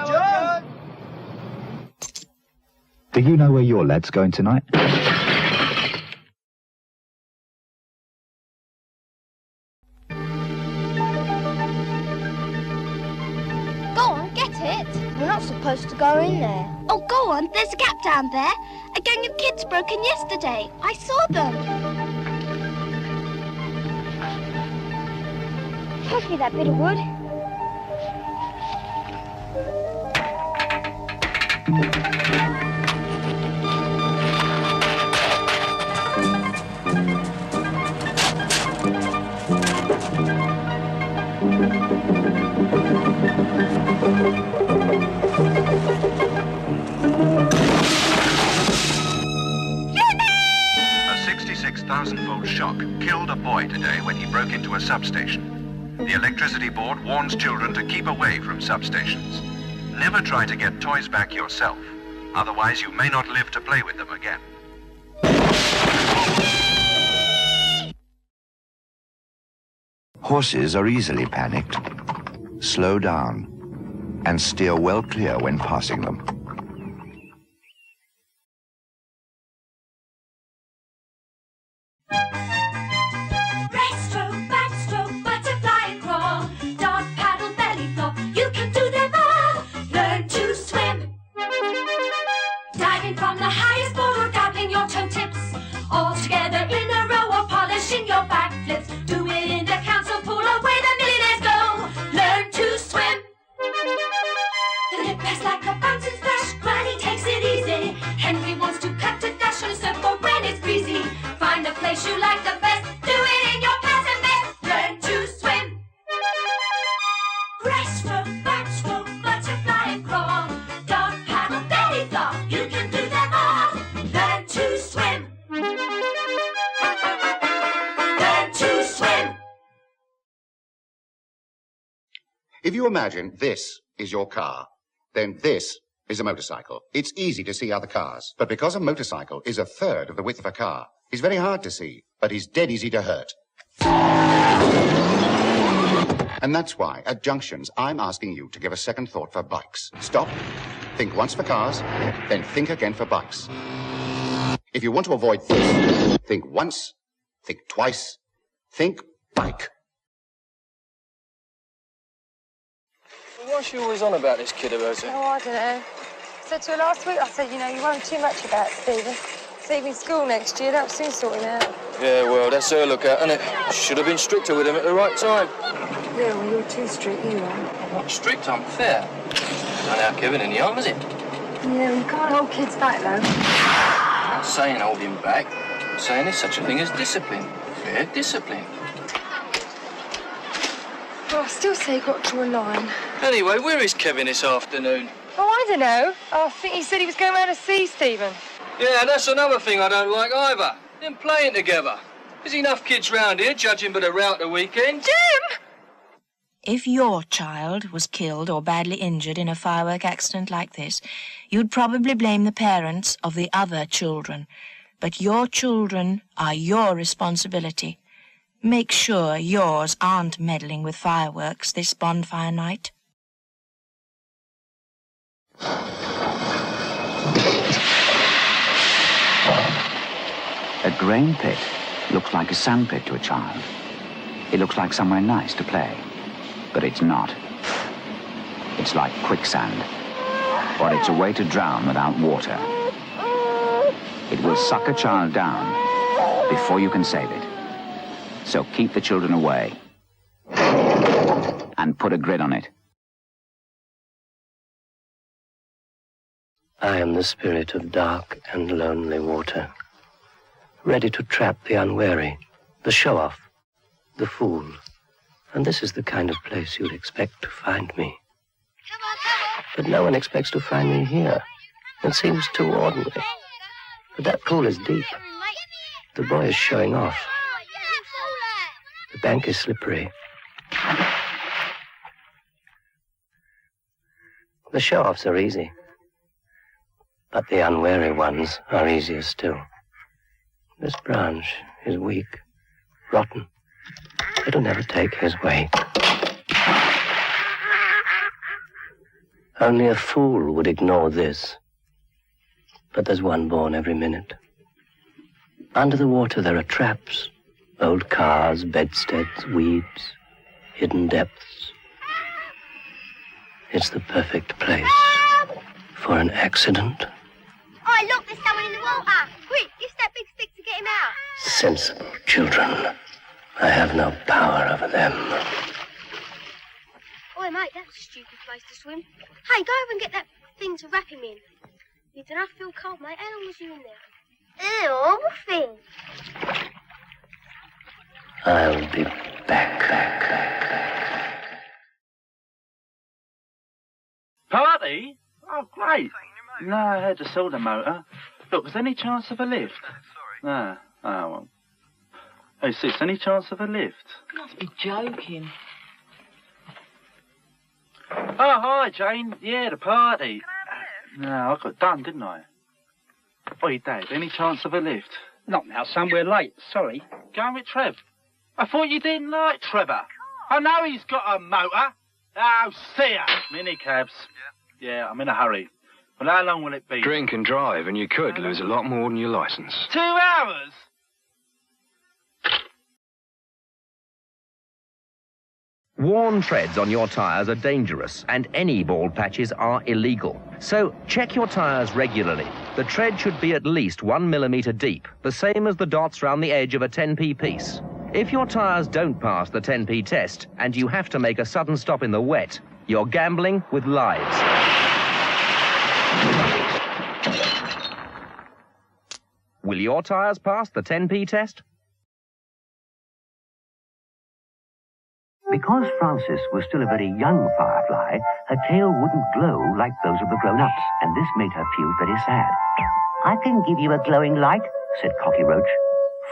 John! Do you know where your lad's going tonight? We're not supposed to go in there. Oh, go on. There's a gap down there. A gang of kids broke in yesterday. I saw them. Pass me that bit of wood. A 66,000-volt shock killed a boy today when he broke into a substation. The electricity board warns children to keep away from substations. Never try to get toys back yourself. Otherwise, you may not live to play with them again. Horses are easily panicked. Slow down and steer well clear when passing them. Breaststroke, backstroke, butterfly and crawl, dog paddle, belly flop, you can do them all. Learn to swim. Diving from the highest board or dabbling your toe tips, all together in a row or polishing your back flips. Do it in the council pool or where the millionaires go. Learn to swim. The lip has like a fountain splash, Granny takes it easy. Henry wants to cut a dash on a surfboard when it's breezy. Find the place you like the best, do it in your pants and vest. Learn to swim. Breaststroke, backstroke, butterfly and crawl, dog paddle, belly flop, you can do them all. Learn to swim. Learn to swim. If you imagine this is your car, then this is a motorcycle. It's easy to see other cars, but because a motorcycle is a third of the width of a car, he's very hard to see, but he's dead easy to hurt. And that's why, at junctions, I'm asking you to give a second thought for bikes. Stop, think once for cars, then think again for bikes. If you want to avoid this, think once, think twice, think bike. What's she always on about this kid of hers? Oh, I don't know. I said to her last week, I said, you know, you worry too much about Stephen. He's leaving school next year, that'll soon sort him out. Yeah, well, that's her lookout, isn't it? Should have been stricter with him at the right time. Yeah, well, you're too strict, you are. I'm not strict, I'm fair. Not our Kevin in the arm, is it? Yeah, you can't hold kids back, though. I'm not saying hold him back. I'm saying there's such a thing as discipline. Fair discipline. Well, I still say you've got to draw a line. Anyway, where is Kevin this afternoon? Oh, I don't know. I think he said he was going round to see Stephen. Yeah, that's another thing I don't like either. Them playing together. There's enough kids round here, judging by the route the weekend. Jim! If your child was killed or badly injured in a firework accident like this, you'd probably blame the parents of the other children. But your children are your responsibility. Make sure yours aren't meddling with fireworks this bonfire night. A grain pit looks like a sandpit to a child. It looks like somewhere nice to play, but it's not. It's like quicksand, or it's a way to drown without water. It will suck a child down before you can save it. So keep the children away and put a grid on it. I am the spirit of dark and lonely water, ready to trap the unwary, the show-off, the fool. And this is the kind of place you'd expect to find me. But no one expects to find me here. It seems too ordinary. But that pool is deep. The boy is showing off. The bank is slippery. The show-offs are easy. But the unwary ones are easier still. This branch is weak, rotten. It'll never take his way. Only a fool would ignore this. But there's one born every minute. Under the water there are traps, old cars, bedsteads, weeds, hidden depths. It's the perfect place for an accident. Oh, look, there's someone in the water. Quick, use that big stick to get him out. Sensible children. I have no power over them. Oh, mate, that's a stupid place to swim. Hey, go over and get that thing to wrap him in. You don't feel cold, mate. How long was you in there? Ew, what thing? I'll be back. Party? Oh, great. No, I had to sell the motor. Look, was there any chance of a lift? No. Oh, well. Hey, sis, any chance of a lift? You must be joking. Oh, hi, Jane. Yeah, the party. No, I got done, didn't I? Oi, Dad, any chance of a lift? Not now, son. We're late. Sorry. Going with Trev. I thought you didn't like Trevor. I know he's got a motor. Oh, see ya. Minicabs. Yeah, I'm in a hurry. Well, how long will it be? Drink and drive, and you could lose a lot more than your licence. 2 hours? Worn treads on your tyres are dangerous, and any bald patches are illegal. So check your tyres regularly. The tread should be at least 1 millimetre deep, the same as the dots round the edge of a 10p piece. If your tyres don't pass the 10p test, and you have to make a sudden stop in the wet, you're gambling with lives. Will your tyres pass the 10p test? Because Frances was still a very young Firefly, her tail wouldn't glow like those of the grown-ups, and this made her feel very sad. "I can give you a glowing light," said Cocky Roach.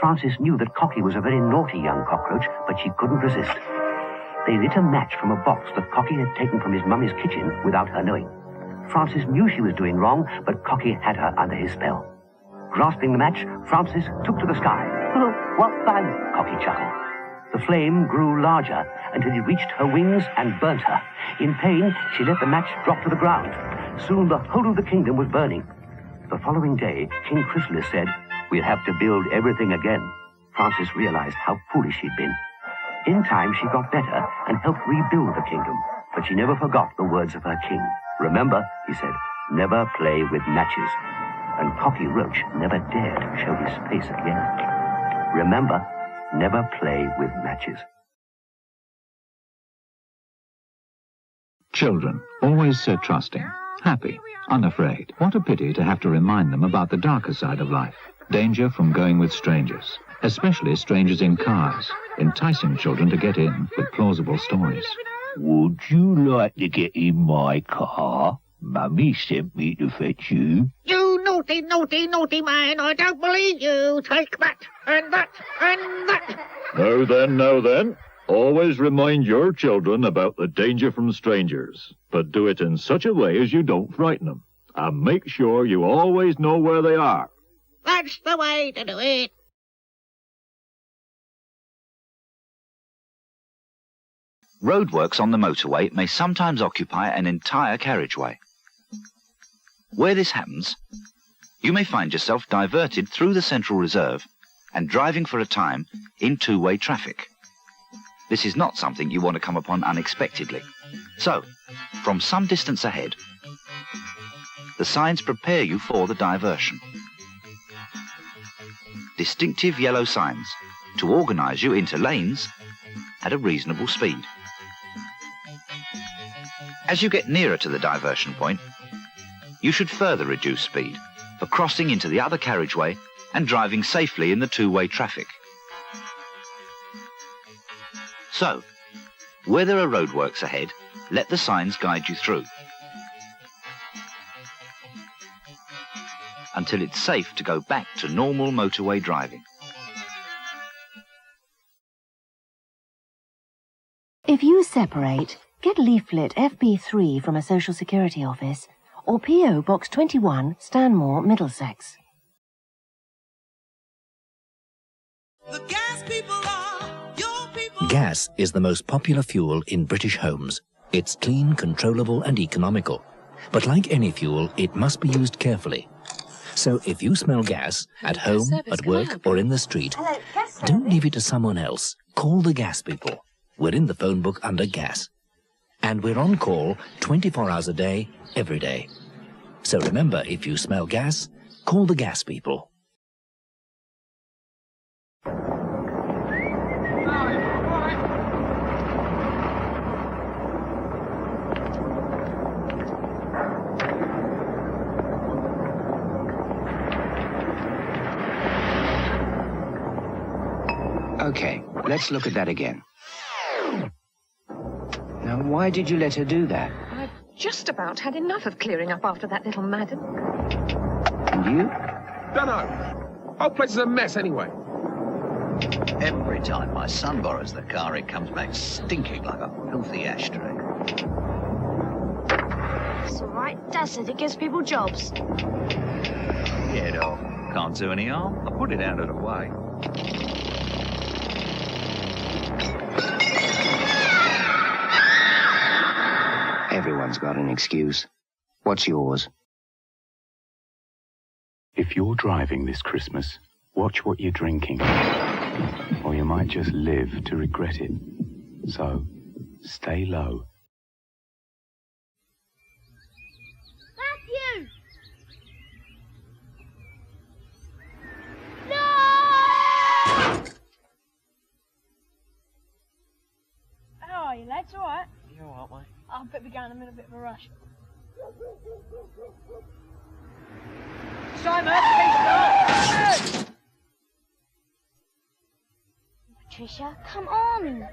Frances knew that Cocky was a very naughty young cockroach, but she couldn't resist. They lit a match from a box that Cocky had taken from his mummy's kitchen without her knowing. Frances knew she was doing wrong, but Cocky had her under his spell. Grasping the match, Frances took to the sky. "Oh, what fun!" Cocky chuckled. The flame grew larger until it reached her wings and burnt her. In pain, she let the match drop to the ground. Soon the whole of the kingdom was burning. The following day, King Chrysalis said, "We'll have to build everything again." Frances realized how foolish she'd been. In time, she got better and helped rebuild the kingdom, but she never forgot the words of her king. "Remember," he said, "never play with matches." And Cocky Roach never dared show his face again. Remember, never play with matches. Children, always so trusting, happy, unafraid. What a pity to have to remind them about the darker side of life. Danger from going with strangers, especially strangers in cars, enticing children to get in with plausible stories. "Would you like to get in my car? Mummy sent me to fetch you." "You naughty, naughty, naughty man, I don't believe you. Take that, and that, and that." Now then. Always remind your children about the danger from strangers, but do it in such a way as you don't frighten them. And make sure you always know where they are. That's the way to do it. Roadworks on the motorway may sometimes occupy an entire carriageway. Where this happens, you may find yourself diverted through the central reserve and driving for a time in two-way traffic. This is not something you want to come upon unexpectedly. So, from some distance ahead, the signs prepare you for the diversion. Distinctive yellow signs to organise you into lanes at a reasonable speed. As you get nearer to the diversion point, you should further reduce speed for crossing into the other carriageway and driving safely in the two-way traffic. So, where there are roadworks ahead, let the signs guide you through until it's safe to go back to normal motorway driving. If you separate, get Leaflet FB3 from a Social Security office or P.O. Box 21, Stanmore, Middlesex. Gas is the most popular fuel in British homes. It's clean, controllable and economical. But like any fuel, it must be used carefully. So if you smell gas, at home, at work, or in the street, don't leave it to someone else. Call the gas people. We're in the phone book under gas. And we're on call 24 hours a day, every day. So remember, if you smell gas, call the gas people. Okay, let's look at that again. Now, why did you let her do that? I've just about had enough of clearing up after that little madam. And you? Dunno. Whole place is a mess anyway. Every time my son borrows the car, it comes back stinking like a filthy ashtray. It's all right. Dad said it gives people jobs. Yeah, dog. Can't do any harm. I put it out of the way. Everyone's got an excuse. What's yours? If you're driving this Christmas, watch what you're drinking, or you might just live to regret it. So, stay low. Matthew! No! How are you, lads? All right? You all right, mate? I bet we're going. I'm in a bit of a rush. Simon, please stop! Patricia, come on!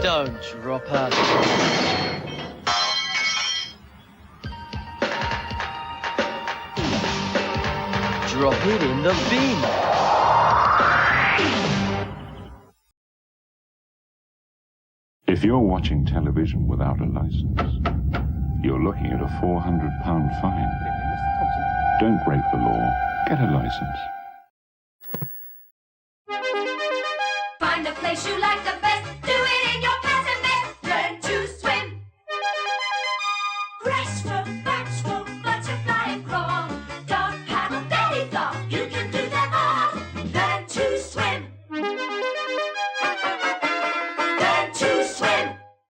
Don't drop her. Drop it in the bin. If you're watching television without a license, you're looking at a £400 fine. Don't break the law. Get a license. Find a place you like the best. Do it in your pattern vest. Learn to swim. Breaststroke.